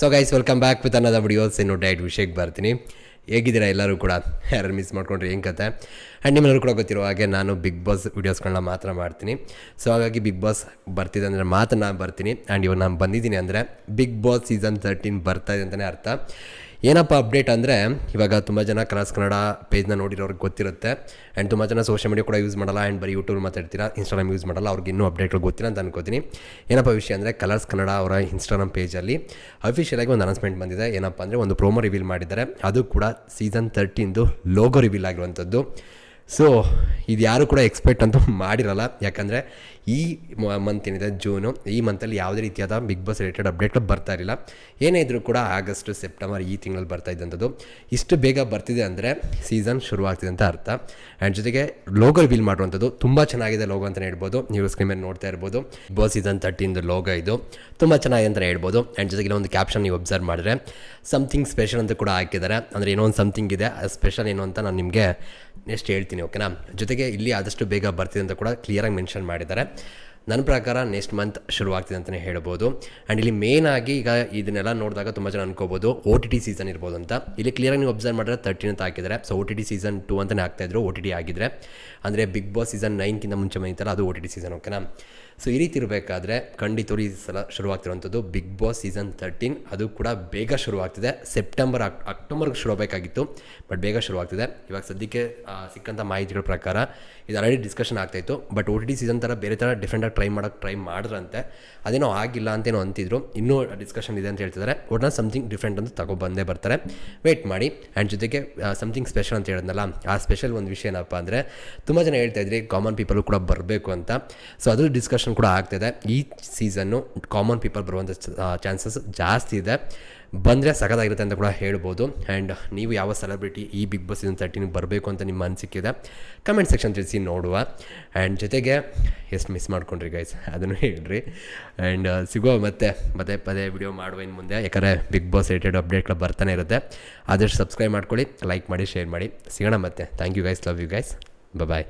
So guys welcome back with ಅನ್ನದ videos. ಇನ್ನು ಡೈಟ್ ವಿಷಯಕ್ಕೆ ಬರ್ತೀನಿ. ಹೇಗಿದ್ದೀರಾ ಎಲ್ಲರೂ ಕೂಡ? ಯಾರು ಮಿಸ್ ಮಾಡ್ಕೊಂಡ್ರೆ ಏನು ಕತೆ. ಆ್ಯಂಡ್ ನಿಮ್ಮೆಲ್ಲರೂ ಕೂಡ ಗೊತ್ತಿರೋ ಹಾಗೆ ನಾನು ಬಿಗ್ ಬಾಸ್ ವೀಡಿಯೋಸ್ಗಳನ್ನ ಮಾತ್ರ ಮಾಡ್ತೀನಿ. ಸೊ ಹಾಗಾಗಿ ಬಿಗ್ ಬಾಸ್ ಬರ್ತಿದೆ ಅಂದರೆ ಮಾತ್ರ ನಾನು ಬರ್ತೀನಿ. ಆ್ಯಂಡ್ ಇವಾಗ ನಾನು ಬಂದಿದ್ದೀನಿ ಅಂದರೆ ಬಿಗ್ ಬಾಸ್ ಸೀಸನ್ 13 ಬರ್ತಾ ಇದೆ ಅಂತಲೇ ಅರ್ಥ. ಏನಪ್ಪ ಅಪ್ಡೇಟ್ ಅಂದರೆ, ಇವಾಗ ತುಂಬ ಜನ ಕಲರ್ಸ್ ಕನ್ನಡ ಪೇಜ್ನ ನೋಡಿರೋರಿಗೆ ಗೊತ್ತಿರುತ್ತೆ. ಆ್ಯಂಡ್ ತುಂಬ ಜನ ಸೋಷಿಯಲ್ ಮೀಡಿಯಾ ಕೂಡ ಯೂಸ್ ಮಾಡಲ್ಲ, ಆ್ಯಂಡ್ ಬರೀ ಯೂಟ್ಯೂಬ್ ಮಾತಾಡ್ತೀರಾ, ಇನ್ಸ್ಟಾಗ್ರಾಮ್ ಯೂಸ್ ಮಾಡಲ್ಲ, ಅವ್ರಿಗೆ ಇನ್ನೂ ಅಪ್ಡೇಟ್ಗಳು ಗೊತ್ತಿಲ್ಲ ಅಂತ ಅನ್ಕೋತೀನಿ. ಏನಪ್ಪ ವಿಷಯ ಅಂದರೆ, ಕಲರ್ಸ್ ಕನ್ನಡ ಅವರ ಇನ್ಸ್ಟಾಗ್ರಾಮ್ ಪೇಜಲ್ಲಿ ಅಫಿಷಿಯಲಾಗಿ ಒಂದು ಅನೌನ್ಸ್ಮೆಂಟ್ ಬಂದಿದೆ. ಏನಪ್ಪ ಅಂದರೆ, ಒಂದು ಪ್ರೋಮೋ ರಿವೀಲ್ ಮಾಡಿದ್ದಾರೆ. ಅದು ಕೂಡ ಸೀಸನ್ 13 ಲೋಗೋ ರಿವೀಲ್ ಆಗಿರುವಂಥದ್ದು. ಸೊ ಇದು ಯಾರು ಕೂಡ ಎಕ್ಸ್ಪೆಕ್ಟ್ ಅಂತೂ ಮಾಡಿರಲ್ಲ. ಯಾಕಂದರೆ ಈ ಮಂತ್ ಏನಿದೆ ಜೂನು, ಈ ಮಂತಲ್ಲಿ ಯಾವುದೇ ರೀತಿಯಾದ ಬಿಗ್ ಬಾಸ್ ರಿಲೇಟೆಡ್ ಅಪ್ಡೇಟ್ಗಳು ಬರ್ತಾ ಇರಲಿಲ್ಲ. ಏನೇ ಇದ್ರೂ ಕೂಡ ಆಗಸ್ಟ್ ಸೆಪ್ಟೆಂಬರ್ ಈ ತಿಂಗಳಲ್ಲಿ ಬರ್ತಾ ಇದ್ದಂಥದ್ದು. ಇಷ್ಟು ಬೇಗ ಬರ್ತಿದೆ ಅಂದರೆ ಸೀಸನ್ ಶುರುವಾಗ್ತಿದೆ ಅಂತ ಅರ್ಥ. ಆ್ಯಂಡ್ ಜೊತೆಗೆ ಲೋಗೋ ರಿವೀಲ್ ಮಾಡುವಂಥದ್ದು ತುಂಬ ಚೆನ್ನಾಗಿದೆ ಲೋಗೋ ಅಂತಲೇ ಹೇಳ್ಬೋದು. ನೀವು ಸ್ಕ್ರೀನ್ ಮೇಲೆ ನೋಡ್ತಾ ಇರ್ಬೋದು. ಬಿಗ್ ಬಾಸ್ ಸೀಸನ್ 13 ಲೋಗೋ ಇದು ತುಂಬ ಚೆನ್ನಾಗಿದೆ ಅಂತಲೇ ಹೇಳ್ಬೋದು. ಆ್ಯಂಡ್ ಜೊತೆಗೆ ಒಂದು ಕ್ಯಾಪ್ಷನ್ ನೀವು ಅಬ್ಸರ್ವ್ ಮಾಡಿದ್ರೆ ಸಮಥಿಂಗ್ ಸ್ಪೆಷಲ್ ಅಂತ ಕೂಡ ಹಾಕಿದ್ದಾರೆ. ಅಂದರೆ ಏನೋ ಒಂದು ಸಮಥಿಂಗ್ ಇದೆ, ಸ್ಪೆಷಲ್ ಏನು ಅಂತ ನಾನು ನಿಮಗೆ ನೆಕ್ಸ್ಟ್ ಹೇಳ್ತೀನಿ, ಓಕೆನಾ. ಜೊತೆಗೆ ಇಲ್ಲಿ ಆದಷ್ಟು ಬೇಗ ಬರ್ತಿದೆ ಅಂತ ಕೂಡ ಕ್ಲಿಯರಾಗಿ ಮೆನ್ಷನ್ ಮಾಡಿದ್ದಾರೆ. ನನ್ನ ಪ್ರಕಾರ ನೆಕ್ಸ್ಟ್ ಮಂತ್ ಶುರುವಾಗ್ತಿದೆ ಅಂತಲೇ ಹೇಳ್ಬೋದು. ಆ್ಯಂಡ್ ಇಲ್ಲಿ ಮೇನ್ ಆಗಿ ಈಗ ಇದನ್ನೆಲ್ಲ ನೋಡಿದಾಗ ತುಂಬ ಜನ ಅನ್ಕೋಬೋದು OTT ಸೀಸನ್ ಇರ್ಬೋದು ಅಂತ. ಇಲ್ಲಿ ಕ್ಲಿಯರಾಗಿ ನೀವು ಅಬ್ಸರ್ವ್ ಮಾಡಿದ್ರೆ 13 ಅಂತ ಹಾಕಿದ್ದಾರೆ. ಸೊ OTT ಸೀಸನ್ 2 ಅಂತಲೇ ಆಗ್ತಾಯಿದ್ರು OTT ಆಗಿದ್ರೆ. ಅಂದರೆ ಬಿಗ್ ಬಾಸ್ ಸೀಸನ್ 9ಗಿಂತ ಮುಂಚೆ ಬಂದಿತ್ತಲ್ಲ, ಅದು OTT ಸೀಸನ್, ಓಕೆನಾ. ಸೊ ಈ ರೀತಿ ಇರಬೇಕಾದ್ರೆ ಖಂಡಿತ ಈ ಸಲ ಶುರುವಾಗ್ತಿರುವಂಥದ್ದು ಬಿಗ್ ಬಾಸ್ ಸೀಸನ್ 13. ಅದು ಕೂಡ ಬೇಗ ಶುರುವಾಗ್ತಿದೆ. ಅಕ್ಟೋಬರ್ಗೆ ಶುರುವಾಗಬೇಕಾಗಿತ್ತು, ಬಟ್ ಬೇಗ ಶುರುವಾಗ್ತಿದೆ. ಇವಾಗ ಸದ್ಯಕ್ಕೆ ಸಿಕ್ಕಂಥ ಮಾಹಿತಿಗಳ ಪ್ರಕಾರ ಇದು ಆಲ್ರೆಡಿ ಡಿಸ್ಕಷನ್ ಆಗ್ತಾಯಿತ್ತು. ಬಟ್ OTT ಸೀಸನ್ ಥರ ಬೇರೆ ಥರ ಡಿಫ್ರೆಂಟಾಗಿ ಟ್ರೈ ಮಾಡಿದ್ರಂತೆ. ಅದೇನೋ ಆಗಿಲ್ಲ ಅಂತೇನೋ ಅಂತಿದ್ರು. ಇನ್ನೂ ಡಿಸ್ಕಷನ್ ಇದೆ ಅಂತ ಹೇಳ್ತಿದ್ದಾರೆ. ಒಟ್ನ ಸಮಥಿಂಗ್ ಡಿಫ್ರೆಂಟ್ ಅಂತ ತಗೊಬಂದೇ ಬರ್ತಾರೆ, ವೆಯ್ಟ್ ಮಾಡಿ. ಆ್ಯಂಡ್ ಜೊತೆಗೆ ಸಮಥಿಂಗ್ ಸ್ಪೆಷಲ್ ಅಂತ ಹೇಳಿದ್ನಲ್ಲ, ಆ ಸ್ಪೆಷಲ್ ಒಂದು ವಿಷಯ ಏನಪ್ಪ ಅಂದರೆ, ತುಂಬ ಜನ ಹೇಳ್ತಾಯಿದ್ರಿ ಕಾಮನ್ ಪೀಪಲ್ ಕೂಡ ಬರಬೇಕು ಅಂತ. ಸೊ ಅದ್ರ ಡಿಸ್ಕಷನ್ ಕೂಡ ಆಗ್ತಾಯಿದೆ. ಈ ಸೀಸನ್ನು ಕಾಮನ್ ಪೀಪಲ್ ಬರುವಂಥ ಚಾನ್ಸಸ್ ಜಾಸ್ತಿ ಇದೆ. ಬಂದರೆ ಸಖತ್ತಾಗಿರುತ್ತೆ ಅಂತ ಕೂಡ ಹೇಳ್ಬೋದು. ಆ್ಯಂಡ್ ನೀವು ಯಾವ ಸೆಲೆಬ್ರಿಟಿ ಈ ಬಿಗ್ ಬಾಸ್ ಸೀಸನ್ 13 ಬರಬೇಕು ಅಂತ ನಿಮ್ಮ ಅನಿಸಿಕೆ ಇದೆ ಕಮೆಂಟ್ ಸೆಕ್ಷನ್ ತಿಳಿಸಿ ನೋಡುವ. ಆ್ಯಂಡ್ ಜೊತೆಗೆ ಎಷ್ಟು ಮಿಸ್ ಮಾಡ್ಕೊಂಡ್ರಿ ಗೈಸ್ ಅದನ್ನು ಹೇಳ್ರಿ. ಆ್ಯಂಡ್ ಸಿಗುವ ಮತ್ತೆ ಪದೇ ವಿಡಿಯೋ ಮಾಡುವ ಇನ್ನು ಮುಂದೆ. ಯಾಕಂದರೆ ಬಿಗ್ ಬಾಸ್ ರಿಲೇಟೆಡ್ ಅಪ್ಡೇಟ್ಗಳು ಬರ್ತಾನೆ ಇರುತ್ತೆ. ಆದಷ್ಟು ಸಬ್ಸ್ಕ್ರೈಬ್ ಮಾಡ್ಕೊಳ್ಳಿ, ಲೈಕ್ ಮಾಡಿ, ಶೇರ್ ಮಾಡಿ. ಸಿಗೋಣ ಮತ್ತೆ. Thank you guys, love you guys, bye.